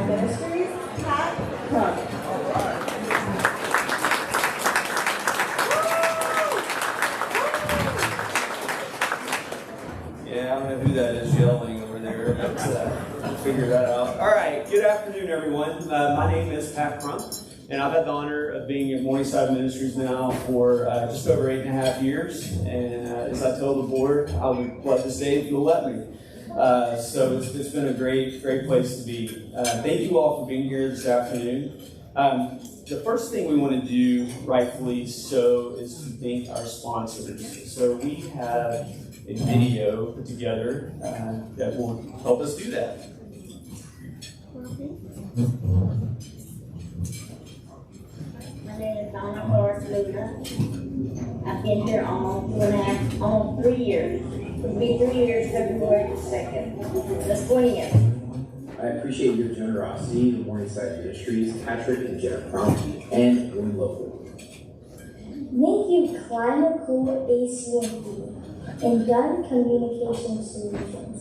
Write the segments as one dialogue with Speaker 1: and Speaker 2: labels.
Speaker 1: Morningside Ministries, Pat Crump.
Speaker 2: Yeah, I don't know who that is yelling over there, but we'll figure that out. All right, good afternoon, everyone. My name is Pat Crump, and I've had the honor of being at Morningside Ministries now for just over 8.5 years. And as I told the board, I would love to stay if you'll let me. So it's been a great place to be. Thank you all for being here this afternoon. The first thing we want to do, rightfully so, is to thank our sponsors. So we have a video put together that will help us do that.
Speaker 3: My name is Donna Flores Luna. I've been here almost 3 years. It'll be 3 years, February 2nd. That's 20 years.
Speaker 4: I appreciate your generosity to Morningside Ministries, Patrick and Jeff Crump, and Women Local.
Speaker 5: Thank you, Climate Cool ACMD and Gun Communication Solutions.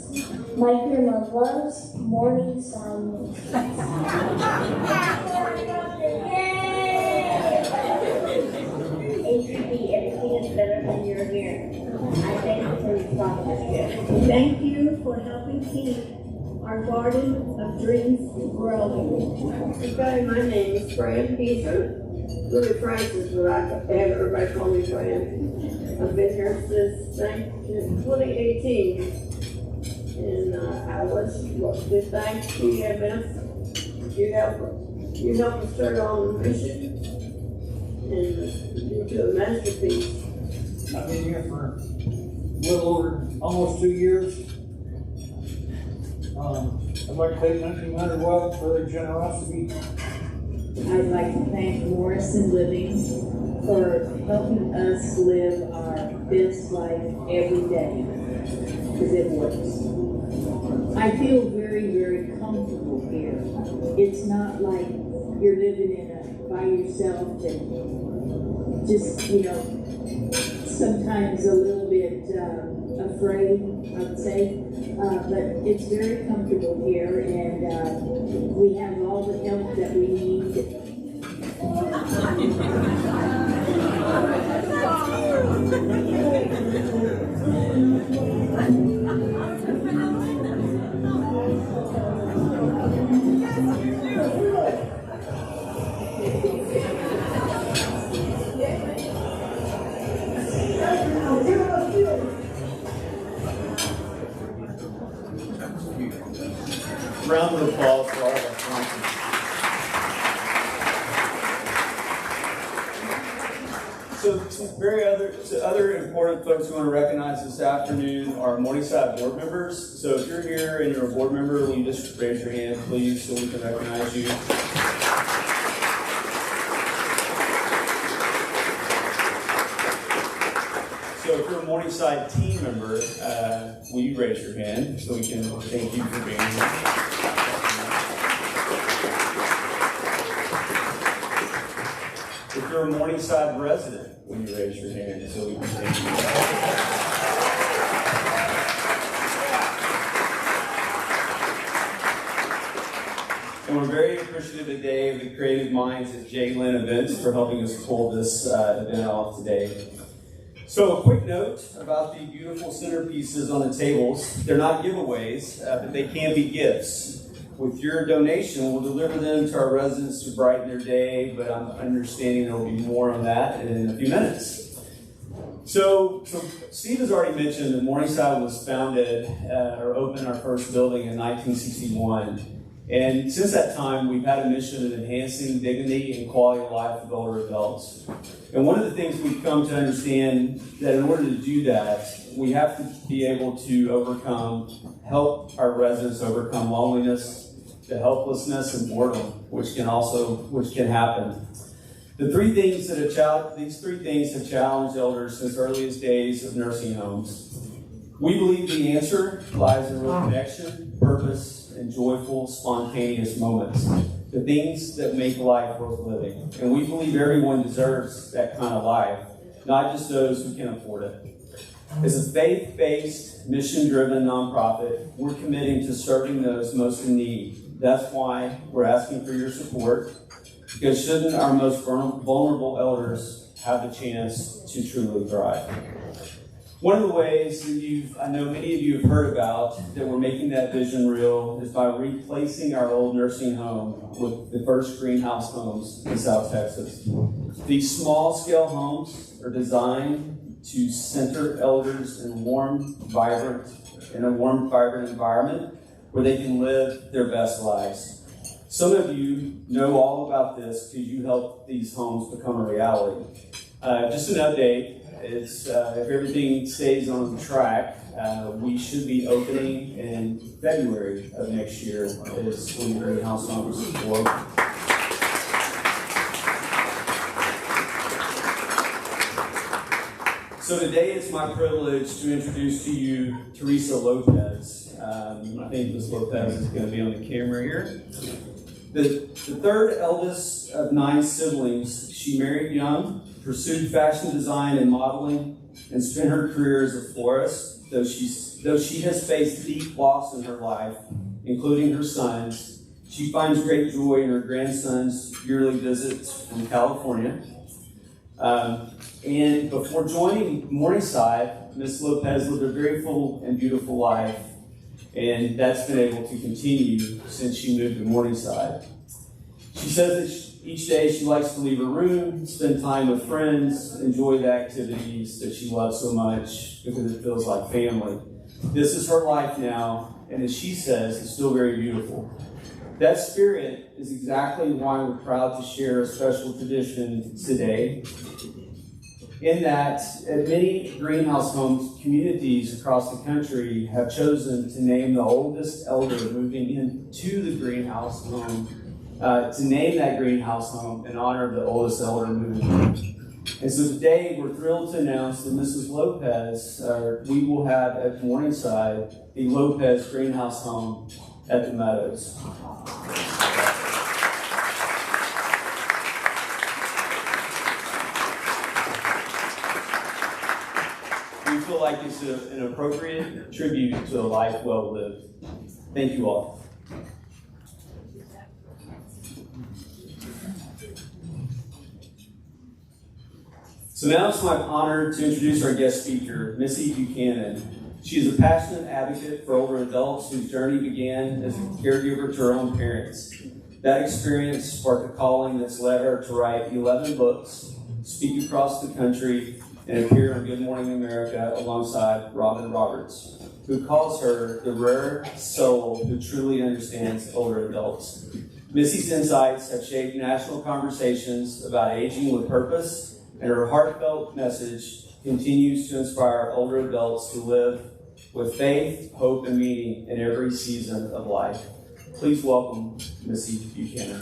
Speaker 5: My grandma loves Morningside Ministries.
Speaker 3: HEB, everything is better when you're here. I thank you for your sponsorship.
Speaker 6: Thank you for helping keep our garden of dreams growing.
Speaker 7: Okay, my name is Fran Peter. Louis Francis, but I have everybody call me Fran. I've been here since 2018. And I was with thanks to you, events. You helped us start on the mission and into a masterpiece.
Speaker 8: I've been here for a little over almost 2 years. I'd like to thank 1900 Watt for their generosity.
Speaker 9: I'd like to thank Morrison Living for helping us live our best life every day, because it works. I feel very, very comfortable here. It's not like you're living by yourself and just, sometimes a little bit afraid, I would say. But it's very comfortable here, and we have all the help that we need.
Speaker 2: Round of applause for all of our sponsors. So some other important folks we want to recognize this afternoon are Morningside board members. So if you're here and you're a board member, will you just raise your hand, please, so we can recognize you. So if you're a Morningside team member, will you raise your hand so we can thank you for being here. If you're a Morningside resident, will you raise your hand so we can thank you? And we're very appreciative today of the creative minds at J. Lynn Events for helping us pull this event off today. So a quick note about the beautiful centerpieces on the tables. They're not giveaways, but they can be gifts. With your donation, we'll deliver them to our residents to brighten their day, but I'm understanding there will be more on that in a few minutes. So Steve has already mentioned that Morningside was founded or opened our first building in 1961. And since that time, we've had a mission of enhancing dignity and quality of life of older adults. And one of the things we've come to understand that in order to do that, we have to be able to help our residents overcome loneliness, the helplessness, and boredom, which can happen. These three things have challenged elders since earliest days of nursing homes. We believe the answer lies in real connection, purpose, and joyful, spontaneous moments, the things that make life worth living. And we believe everyone deserves that kind of life, not just those who can afford it. As a faith-based, mission-driven nonprofit, we're committing to serving those most in need. That's why we're asking for your support, because shouldn't our most vulnerable elders have the chance to truly thrive? One of the ways that I know many of you have heard about, that we're making that vision real, is by replacing our old nursing home with the first greenhouse homes in South Texas. These small-scale homes are designed to center elders in a warm, vibrant environment where they can live their best lives. Some of you know all about this because you helped these homes become a reality. Just an update. If everything stays on track, we should be opening in February of next year is when the greenhouse homes will open. So today it's my privilege to introduce to you Teresa Lopez. I think Ms. Lopez is going to be on the camera here. The third eldest of 9 siblings, she married young, pursued fashion design and modeling, and spent her career as a florist. Though she has faced deep loss in her life, including her sons, she finds great joy in her grandson's yearly visits from California. And before joining Morningside, Ms. Lopez lived a very full and beautiful life, and that's been able to continue since she moved to Morningside. She says that each day she likes to leave her room, spend time with friends, enjoy the activities that she loves so much because it feels like family. This is her life now, and as she says, it's still very beautiful. That spirit is exactly why we're proud to share a special tradition today. In that, at many greenhouse homes, communities across the country have chosen to name the oldest elder moving into the greenhouse home, to name that greenhouse home in honor of the oldest elder moving in. And so today, we're thrilled to announce that Mrs. Lopez, we will have at Morningside the Lopez Greenhouse Home at the Meadows. We feel like it's an appropriate tribute to a life well lived. Thank you all. So now it's my honor to introduce our guest speaker, Missy Buchanan. She is a passionate advocate for older adults whose journey began as a caregiver to her own parents. That experience sparked a calling that's led her to write 11 books, speak across the country, and appear on Good Morning America alongside Robin Roberts, who calls her the rare soul who truly understands older adults. Missy's insights have shaped national conversations about aging with purpose, and her heartfelt message continues to inspire older adults to live with faith, hope, and meaning in every season of life. Please welcome Missy Buchanan.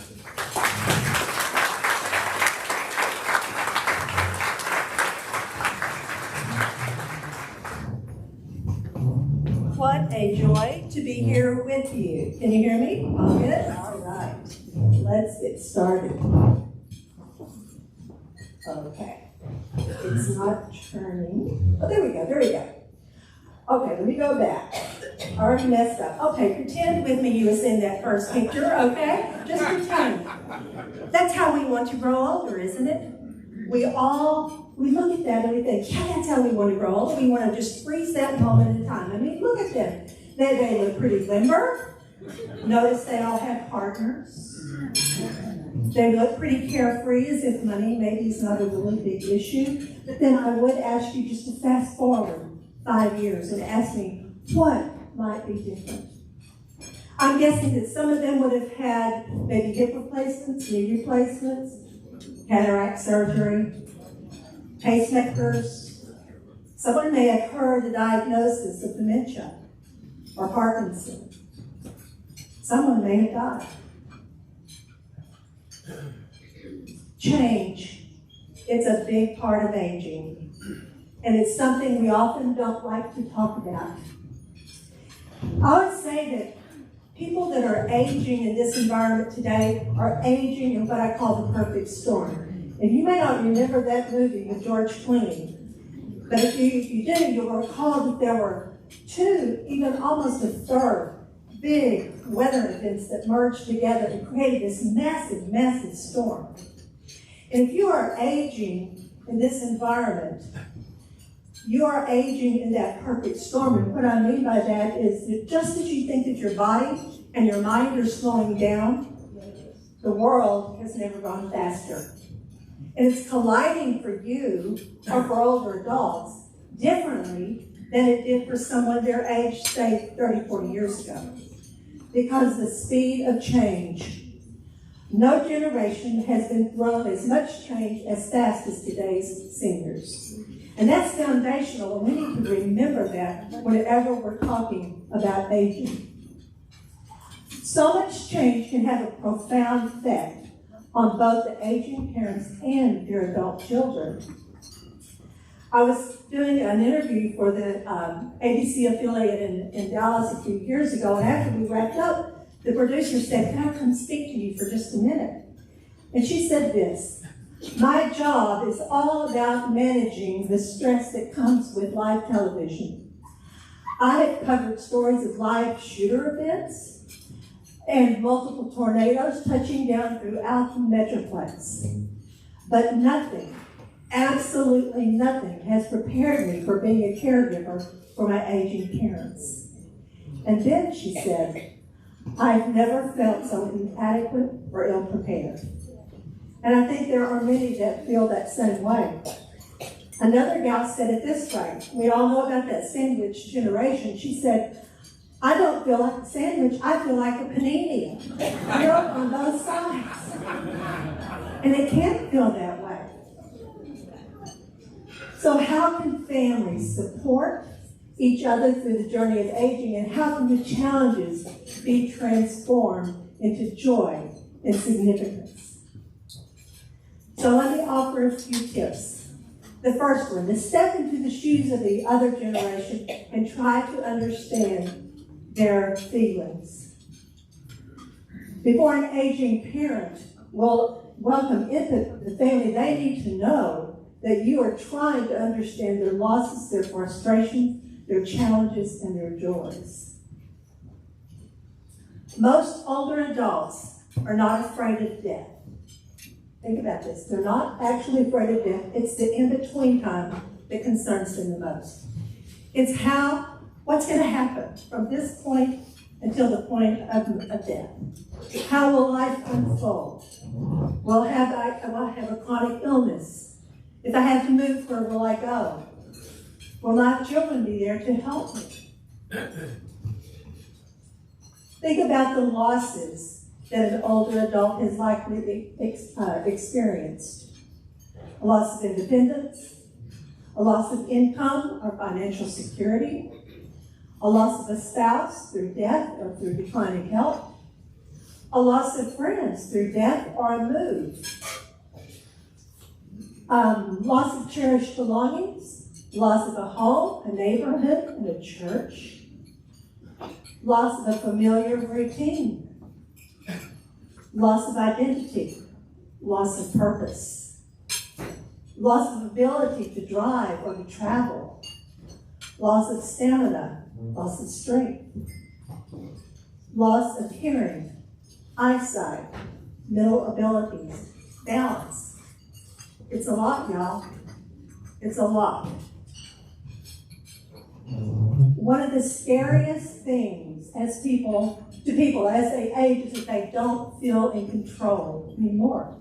Speaker 1: What a joy to be here with you. Can you hear me? All good? All right. Let's get started. Okay. It's not turning. Oh, there we go. Okay, let me go back. Already messed up. Okay, pretend with me you was in that first picture, okay? Just pretend. That's how we want to grow older, isn't it? We look at that and we think, yeah, that's how we want to grow old. We want to just freeze that moment in time. I mean, look at them. They look pretty limber. Notice they all have partners. They look pretty carefree, as if money maybe is not a really big issue. But then I would ask you just to fast forward 5 years and ask me what might be different. I'm guessing that some of them would have had maybe hip replacements, knee replacements, cataract surgery, pacemakers. Someone may have heard the diagnosis of dementia or Parkinson's. Someone may have died. Change. It's a big part of aging. And it's something we often don't like to talk about. I would say that people that are aging in this environment today are aging in what I call the perfect storm. And you may not remember that movie with George Clooney, But if you do, you'll recall that there were two, even almost a third, big weather events that merged together and created this massive, massive storm. And if you are aging in this environment, you are aging in that perfect storm. And what I mean by that is that just as you think that your body and your mind are slowing down, the world has never gone faster. And it's colliding for you, or for older adults, differently than it did for someone their age, say, 30, 40 years ago. Because the speed of change. No generation has been thrown as much change as fast as today's seniors. And that's foundational, and we need to remember that whenever we're talking about aging. So much change can have a profound effect on both the aging parents and their adult children. I was doing an interview for the ABC affiliate in Dallas a few years ago, and after we wrapped up, the producer said, "Can I come speak to you for just a minute?" And she said this, "My job is all about managing the stress that comes with live television. I have covered stories of live shooter events and multiple tornadoes touching down throughout the Metroplex. But nothing, absolutely nothing, has prepared me for being a caregiver for my aging parents." And then she said, "I've never felt so inadequate or ill-prepared." And I think there are many that feel that same way. Another gal said it this way. We all know about that sandwich generation. She said, "I don't feel like a sandwich, I feel like a panini. Milk on both sides." And it can't feel that way. So how can families support each other through the journey of aging, and how can the challenges be transformed into joy and significance? So let me offer a few tips. The first one is step into the shoes of the other generation and try to understand their feelings. Before an aging parent will welcome into the family, they need to know that you are trying to understand their losses, their frustrations, their challenges, and their joys. Most older adults are not afraid of death. Think about this. They're not actually afraid of death. It's the in-between time that concerns them the most. It's what's going to happen from this point until the point of death. How will life unfold? Will I have a chronic illness? If I have to move, where will I go? Will my children be there to help me? Think about the losses that an older adult has likely experienced. A loss of independence, a loss of income or financial security, a loss of a spouse through death or through declining health, a loss of friends through death or a move, loss of cherished belongings, loss of a home, a neighborhood, and a church, loss of a familiar routine, loss of identity, loss of purpose, loss of ability to drive or to travel, loss of stamina, loss of strength, loss of hearing, eyesight, mental abilities, balance. It's a lot, y'all. It's a lot. One of the scariest things to people as they age is that they don't feel in control anymore.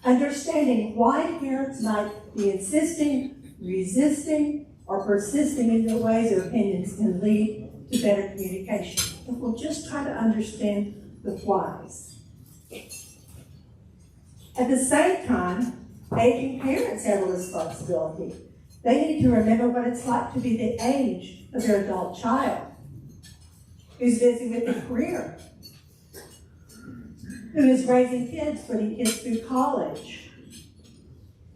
Speaker 1: Understanding why parents might be insisting, resisting, or persisting in their ways or opinions can lead to better communication. If we'll just try to understand the whys. At the same time, aging parents have a responsibility. They need to remember what it's like to be the age of their adult child, who's busy with a career, who is raising kids, putting kids through college,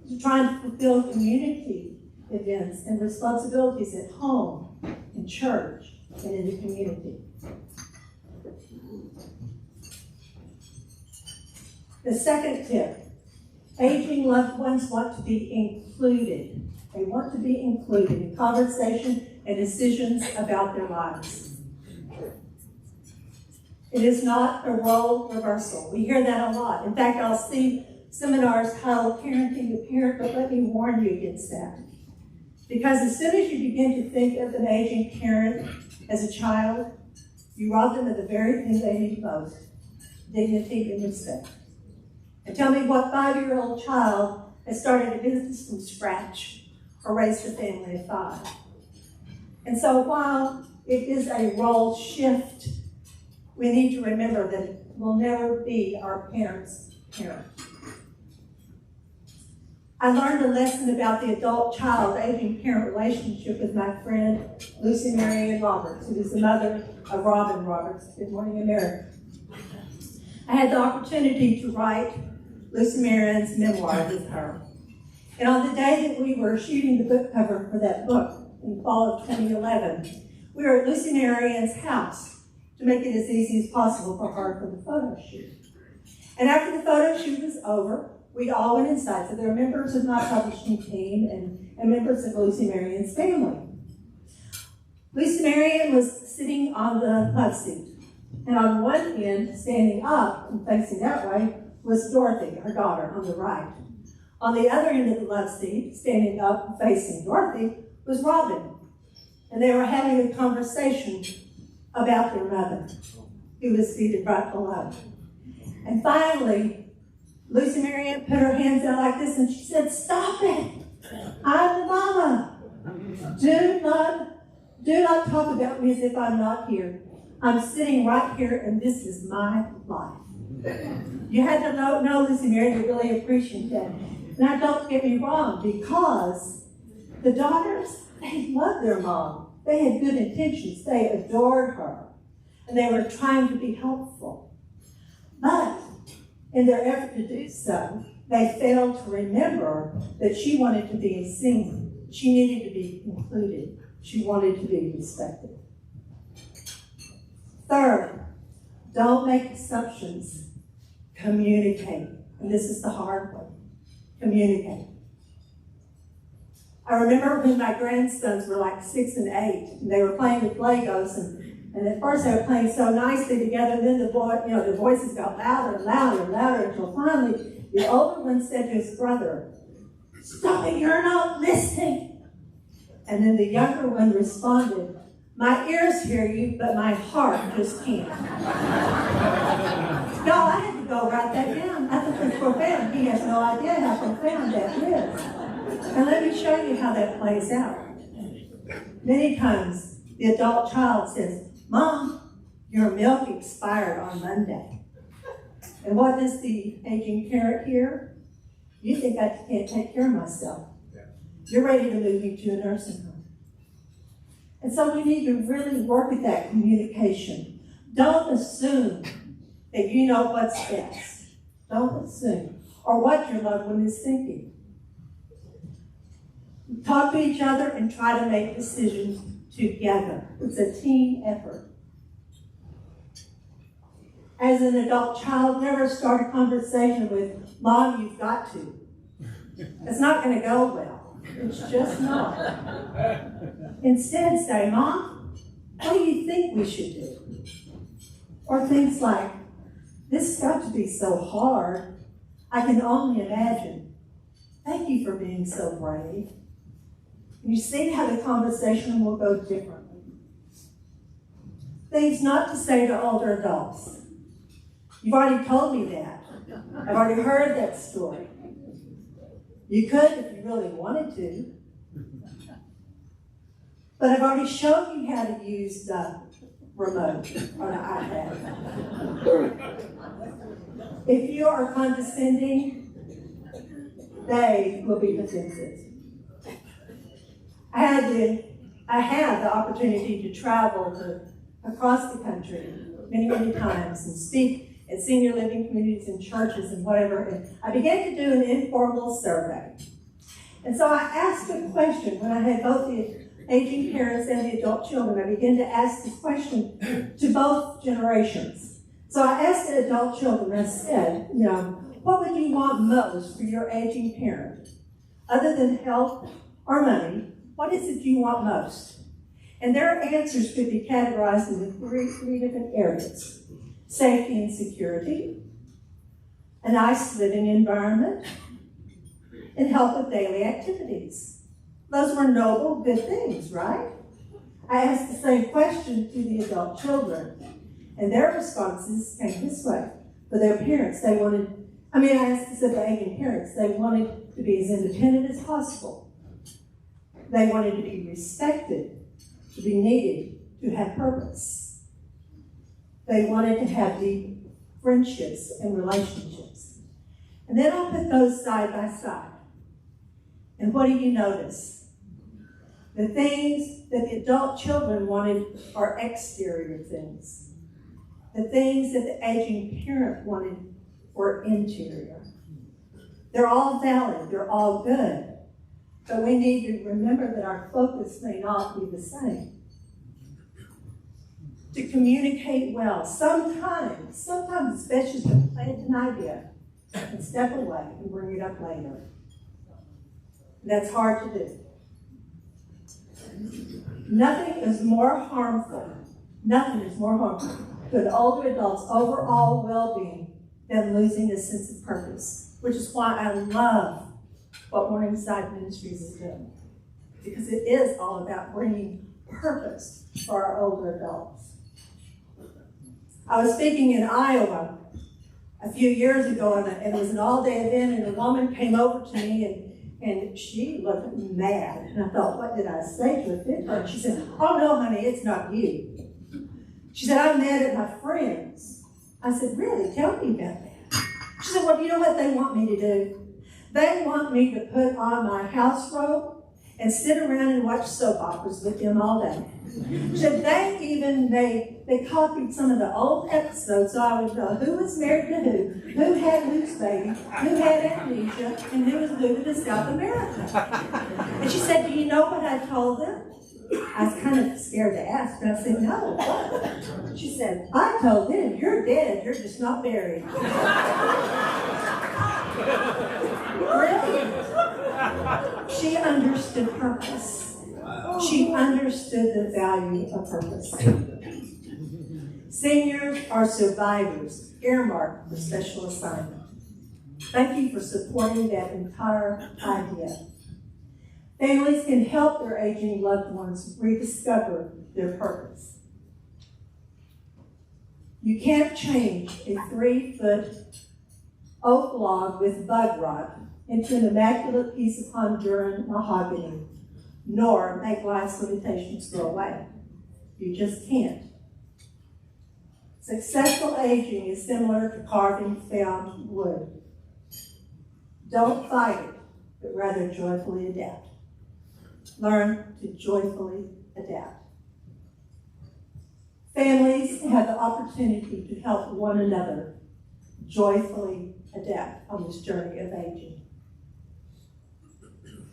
Speaker 1: who's trying to fulfill community events and responsibilities at home, in church, and in the community. The second tip, aging loved ones want to be included They want to be included in conversation and decisions about their lives. It is not a role reversal. We hear that a lot. In fact, I'll see seminars titled Parenting the Parent, but let me warn you against that. Because as soon as you begin to think of an aging parent as a child, you rob them of the very thing they need most, dignity and respect. And tell me what 5-year-old child has started a business from scratch or raised a family of 5. And so while it is a role shift, we need to remember that it will never be our parents' parent. I learned a lesson about the adult-child aging parent relationship with my friend Lucy Marianne Roberts, who is the mother of Robin Roberts, Good Morning America. I had the opportunity to write Lucy Marianne's memoir with her. And on the day that we were shooting the book cover for that book in the fall of 2011, we were at Lucy Marianne's house to make it as easy as possible for her for the photo shoot. And after the photo shoot was over, we all went inside. So there were members of my publishing team and members of Lucy Marianne's family. Lucy Marianne was sitting on the love seat. And on one end, standing up and facing that way, was Dorothy, her daughter, on the right. On the other end of the love seat, standing up and facing Dorothy, was Robin. And they were having a conversation about their mother, who was seated right below. And finally, Lucy Marianne put her hands out like this and she said, "Stop it! I'm the mama. Do not talk about me as if I'm not here. I'm sitting right here and this is my life." You had to know Lucy Marianne to really appreciate that. Now don't get me wrong, because the daughters, they loved their mom. They had good intentions. They adored her. And they were trying to be helpful. But in their effort to do so, they failed to remember that she wanted to be seen. She needed to be included. She wanted to be respected. Third, don't make assumptions. Communicate. And this is the hard one. Communicate. I remember when my grandsons were like 6 and 8, and they were playing with Legos, and at first they were playing so nicely together, and then the voices got louder and louder and louder until finally the older one said to his brother, "Stop it, you're not listening." And then the younger one responded, "My ears hear you, but my heart just can't." Y'all, I had to go write that down. I think it's profound. He has no idea how profound that is. And let me show you how that plays out. Many times, the adult child says, "Mom, your milk expired on Monday." And what does the aging parent hear? "You think I can't take care of myself. You're ready to move me to a nursing home." And so we need to really work at that communication. Don't assume that you know what's best. Don't assume. Or what your loved one is thinking. Talk to each other and try to make decisions together. It's a team effort. As an adult child, never start a conversation with, "Mom, you've got to." It's not going to go well. It's just not. Instead, say, "Mom, what do you think we should do?" Or things like, "This has got to be so hard. I can only imagine. Thank you for being so brave." You see how the conversation will go differently. Things not to say to older adults. You've already told me that. I've already heard that story. You could if you really wanted to. But I've already shown you how to use the remote on an iPad. If you are condescending, they will be defensive. I had the opportunity to travel across the country many times and speak at senior living communities and churches and whatever. And I began to do an informal survey. And so I asked a question when I had both the aging parents and the adult children. I began to ask this question to both generations. So I asked the adult children, I said, what would you want most for your aging parent? Other than health or money, what is it you want most? And their answers could be categorized into three different areas: safety and security, a nice living environment, and help with daily activities. Those were noble, good things, right? I asked the same question to the adult children, and their responses came this way. For their parents, I asked this of the aging parents, they wanted to be as independent as possible. They wanted to be respected, to be needed, to have purpose. They wanted to have deep friendships and relationships. And then I'll put those side by side. And what do you notice? The things that the adult children wanted are exterior things. The things that the aging parent wanted were interior. They're all valid, they're all good. But we need to remember that our focus may not be the same. To communicate well, sometimes it's best just to plant an idea and step away and bring it up later. That's hard to do. Nothing is more harmful to an older adult's overall well-being than losing a sense of purpose, which is why I love what Morningside Ministries is doing, because it is all about bringing purpose for our older adults. I was speaking in Iowa a few years ago, and it was an all-day event, and a woman came over to me, and she looked mad. And I thought, what did I say to offend her? And she said, oh no, honey, it's not you. She said, I'm mad at my friends. I said, really? Tell me about that. She said, well, do you know what they want me to do? They want me to put on my house robe and sit around and watch soap operas with them all day. She said, they copied some of the old episodes so I would know who was married to who had whose baby, who had amnesia, and who was moving to South America. And she said, do you know what I told them? I was kind of scared to ask, but I said, no, what? She said, I told them, you're dead, you're just not buried. Brilliant. She understood purpose. She understood the value of purpose. Seniors are survivors, earmarked for special assignment. Thank you for supporting that entire idea. Families can help their aging loved ones rediscover their purpose. You can't change a 3-foot oak log with bug rot into an immaculate piece of Honduran mahogany, nor make life's limitations go away. You just can't. Successful aging is similar to carving found wood. Don't fight it, but rather joyfully adapt. Learn to joyfully adapt. Families have the opportunity to help one another joyfully adapt on this journey of aging.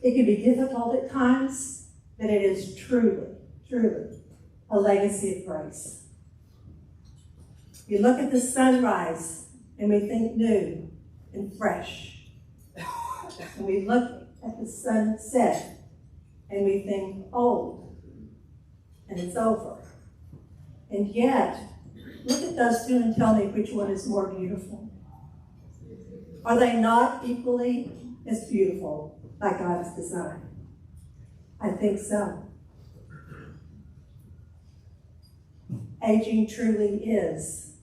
Speaker 1: It can be difficult at times, but it is truly, truly a legacy of grace. You look at the sunrise and we think new and fresh. And we look at the sunset and we think old and it's over. And yet, look at those two and tell me which one is more beautiful. Are they not equally as beautiful by God's design? I think so. Aging truly is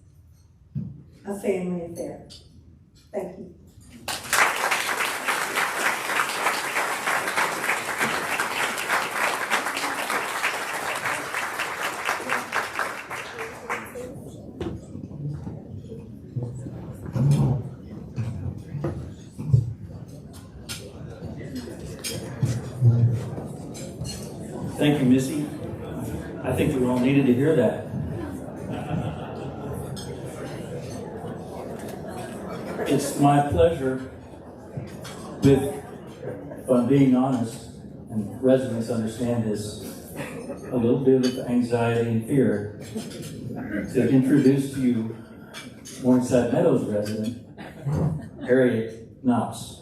Speaker 1: a family affair. Thank you.
Speaker 10: Thank you, Missy. I think we all needed to hear that. It's my pleasure, if I'm being honest, and residents understand this, a little bit of anxiety and fear, to introduce to you Morningside Meadows resident, Harriet Knox.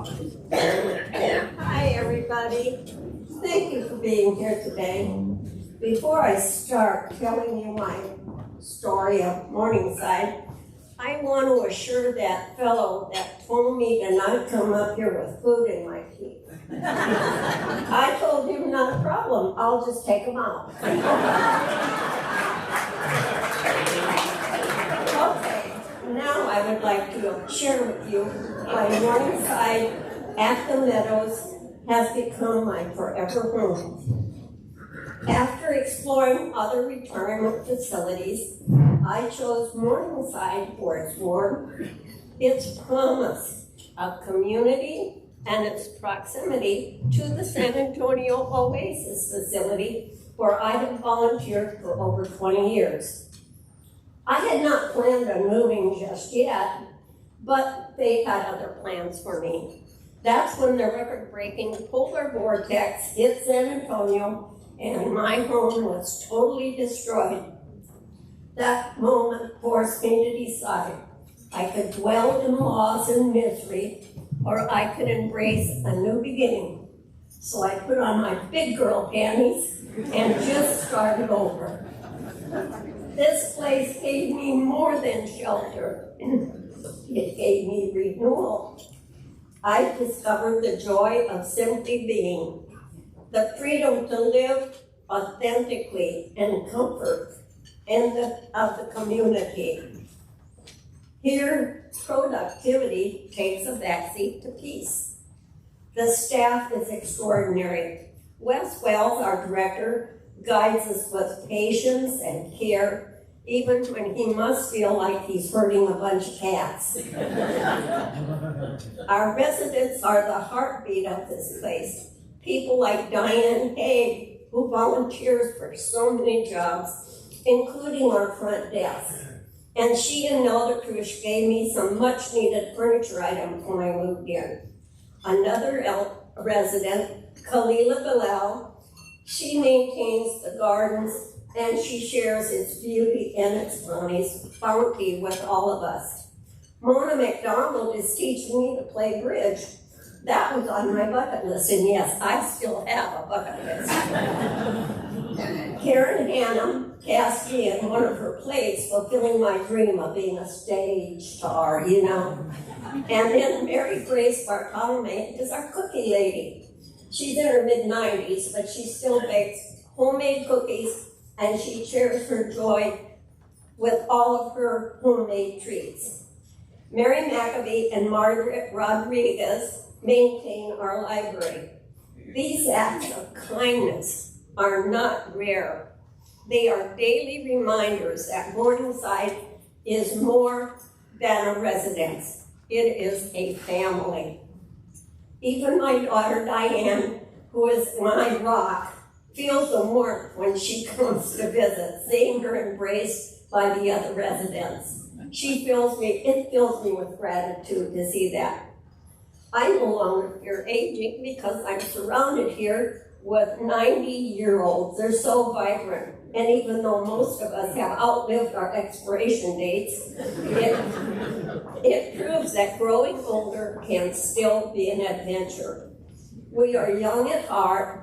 Speaker 7: Hi, everybody. Thank you for being here today. Before I start telling you my story of Morningside, I want to assure that fellow that told me to not come up here with food in my teeth. I told him not a problem, I'll just take them out. Okay, now I would like to share with you why Morningside at the Meadows has become my forever home. After exploring other retirement facilities, I chose Morningside for its warmth, its promise of community, and its proximity to the San Antonio Oasis facility where I have volunteered for over 20 years. I had not planned on moving just yet, but they had other plans for me. That's when the record-breaking polar vortex hit San Antonio and my home was totally destroyed. That moment forced me to decide. I could dwell in loss and misery, or I could embrace a new beginning. So I put on my big girl panties and just started over. This place gave me more than shelter. It gave me renewal. I discovered the joy of simply being, the freedom to live authentically and comfort of the community. Here, productivity takes a backseat to peace. The staff is extraordinary. Wes Wells, our director, guides us with patience and care, even when he must feel like he's herding a bunch of cats. Our residents are the heartbeat of this place. People like Diane Haig, who volunteers for so many jobs, including our front desk. And she and Nelda Krush gave me some much needed furniture items when I moved in. Another resident, Kalila Bilal, she maintains the gardens and she shares its beauty and its bounty with all of us. Mona McDonald is teaching me to play bridge. That was on my bucket list, and yes, I still have a bucket list. Karen Hannum cast me in one of her plays, fulfilling my dream of being a stage star, you know. And then Mary Grace Bartolome is our cookie lady. She's in her mid-90s, but she still bakes homemade cookies, and she shares her joy with all of her homemade treats. Mary McAbee and Margaret Rodriguez maintain our library. These acts of kindness are not rare. They are daily reminders that Morningside is more than a residence. It is a family. Even my daughter Diane, who is my rock, feels the warmth when she comes to visit, seeing her embraced by the other residents. It fills me with gratitude to see that. I no longer fear aging because I'm surrounded here with 90-year-olds. They're so vibrant. And even though most of us have outlived our expiration dates, it proves that growing older can still be an adventure. We are young at heart.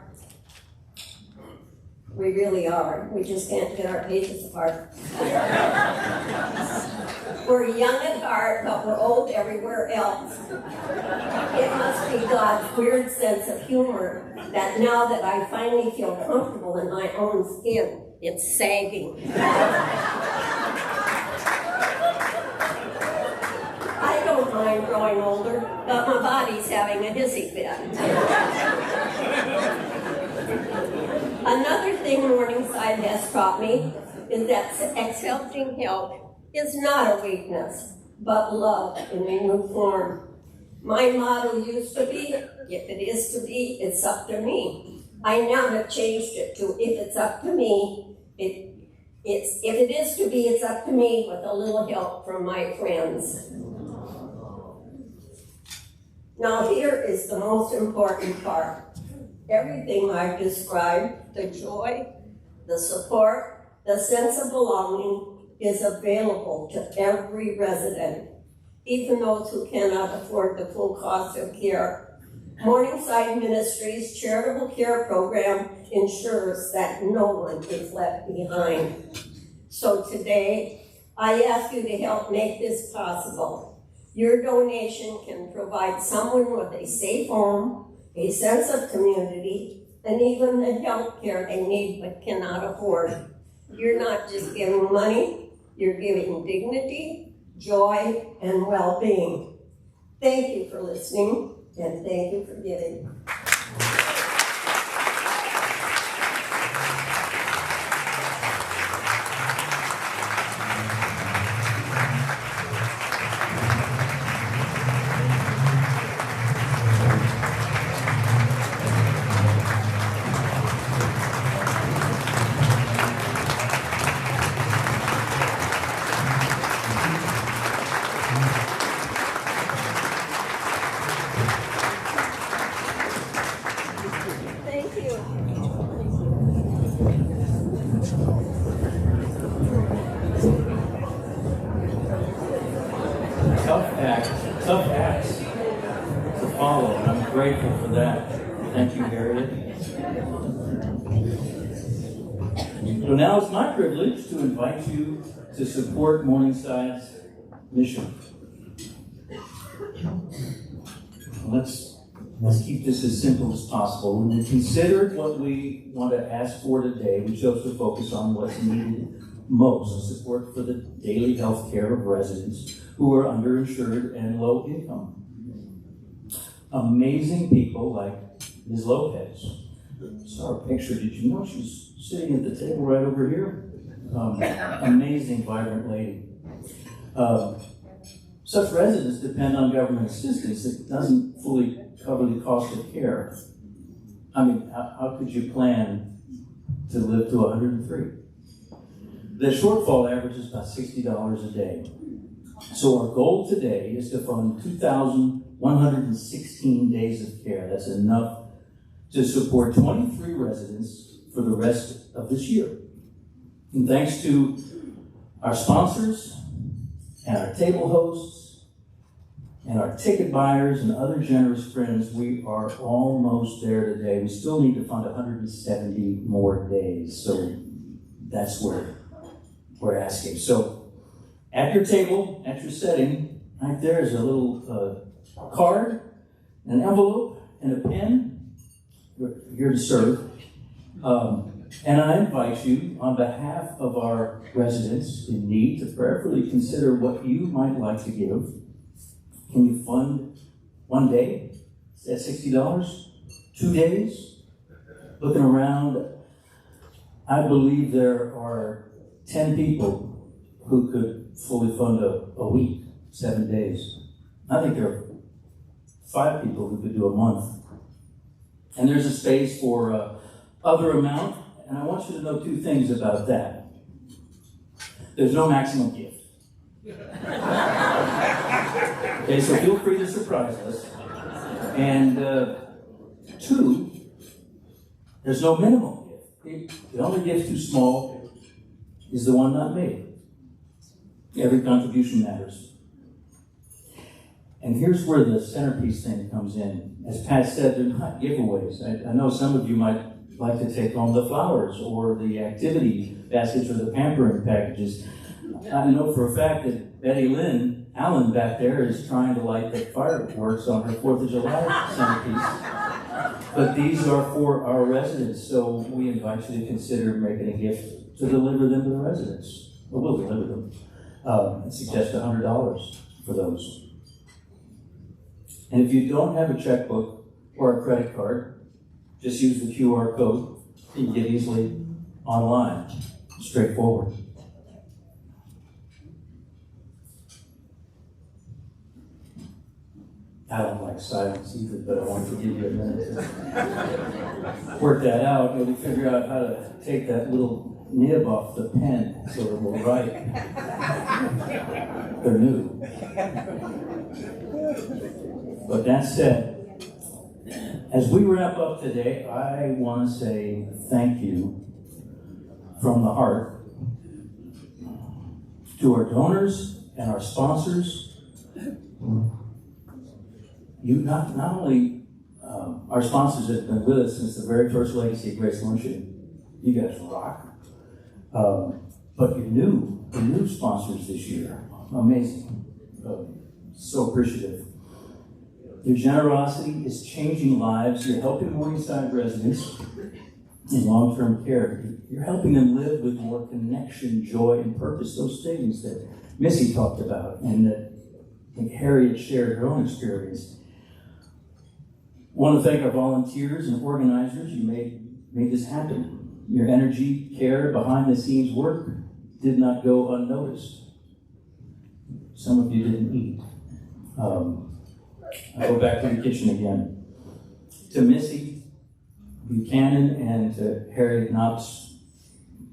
Speaker 7: We really are. We just can't get our pages apart. We're young at heart, but we're old everywhere else. It must be God's weird sense of humor that now that I finally feel comfortable in my own skin, it's sagging. I don't mind growing older, but my body's having a hissy fit. Another thing Morningside has taught me is that accepting help is not a weakness, but love in a new form. My motto used to be, if it is to be, it's up to me. I now have changed it to, if it's up to me, if it is to be, it's up to me with a little help from my friends. Now here is the most important part. Everything I've described, the joy, the support, the sense of belonging, is available to every resident.
Speaker 11: even those who cannot afford the full cost of care. Morningside Ministries charitable care program ensures that no one is left behind. So today, I ask you to help make this possible. Your donation can provide someone with a safe home, a sense of community, and even the health care they need but cannot afford. You're not just giving money, you're giving dignity, joy, and well-being. Thank you for listening, and thank you for giving.
Speaker 10: Tough acts to follow, and I'm grateful for that. Thank you, Harriet. So now it's my privilege to invite you to support Morningside's mission. Let's keep this as simple as possible. When we considered what we want to ask for today, we chose to focus on what's needed most: support for the daily health care of residents who are underinsured and low income. Amazing people like Ms. Lopez. Saw her picture. Did you know she's sitting at the table right over here? Amazing, vibrant lady. Such residents depend on government assistance that doesn't fully cover the cost of care. I mean, how could you plan to live to 103? The shortfall averages about $60 a day. So our goal today is to fund 2,116 days of care. That's enough to support 23 residents for the rest of this year. And thanks to our sponsors and our table hosts and our ticket buyers and other generous friends, we are almost there today. We still need to fund 170 more days. So that's where we're asking. So at your table, at your setting, right there is a little card, an envelope, and a pen. You're here to serve. And I invite you, on behalf of our residents in need, to prayerfully consider what you might like to give. Can you fund one day at $60? 2 days? Looking around, I believe there are 10 people who could fully fund a week, 7 days. I think there are 5 people who could do a month. And there's a space for other amount, and I want you to know 2 things about that. There's no maximum gift. Okay, so feel free to surprise us. And 2, there's no minimum gift. The only gift too small is the one not made. Every contribution matters. And here's where the centerpiece thing comes in. As Pat said, they're not giveaways. I know some of you might like to take home the flowers or the activity baskets or the pampering packages. I know for a fact that Betty Lynn Allen back there is trying to light the fireworks on her 4th of July centerpiece. But these are for our residents, so we invite you to consider making a gift to deliver them to the residents. Well, we'll deliver them. And suggest $100 for those. And if you don't have a checkbook or a credit card, just use the QR code. You can get easily online. Straightforward. I don't like silence either, but I want to give you a minute to work that out. Maybe figure out how to take that little nib off the pen so it will write. They're new. But that said, as we wrap up today, I want to say thank you from the heart to our donors and our sponsors you not only our sponsors have been with us since the very first Legacy of Grace Luncheon. You guys rock. But the new sponsors this year, amazing. So appreciative. Your generosity is changing lives. You're helping Morningside residents in long-term care. You're helping them live with more connection, joy, and purpose. Those things that Missy talked about and that Harriet shared her own experience. I want to thank our volunteers and organizers. You made this happen. Your energy, care, behind-the-scenes work did not go unnoticed. Some of you didn't eat. I go back to the kitchen again. To Missy Buchanan and to Harriet Knox,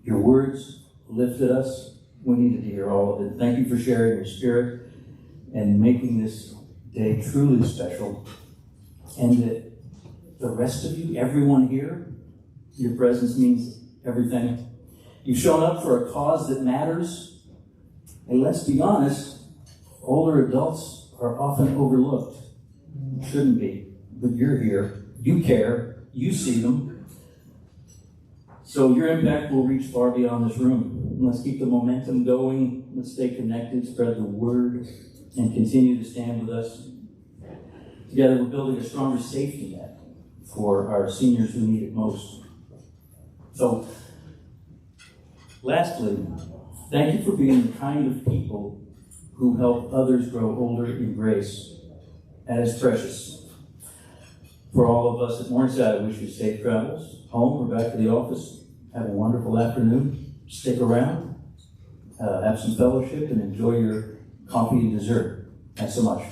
Speaker 10: your words lifted us. We needed to hear all of it. Thank you for sharing your spirit and making this day truly special. And that the rest of you, everyone here, your presence means everything. You've shown up for a cause that matters. And let's be honest, older adults are often overlooked. Shouldn't be. But you're here. You care. You see them. So your impact will reach far beyond this room. Let's keep the momentum going. Let's stay connected, spread the word, and continue to stand with us. Together, we're building a stronger safety net for our seniors who need it most. So, lastly, thank you for being the kind of people who help others grow older in grace. That is precious. For all of us at Morningside, I wish you safe travels home or back to the office. Have a wonderful afternoon. Stick around, have some fellowship, and enjoy your coffee and dessert. Thanks so much.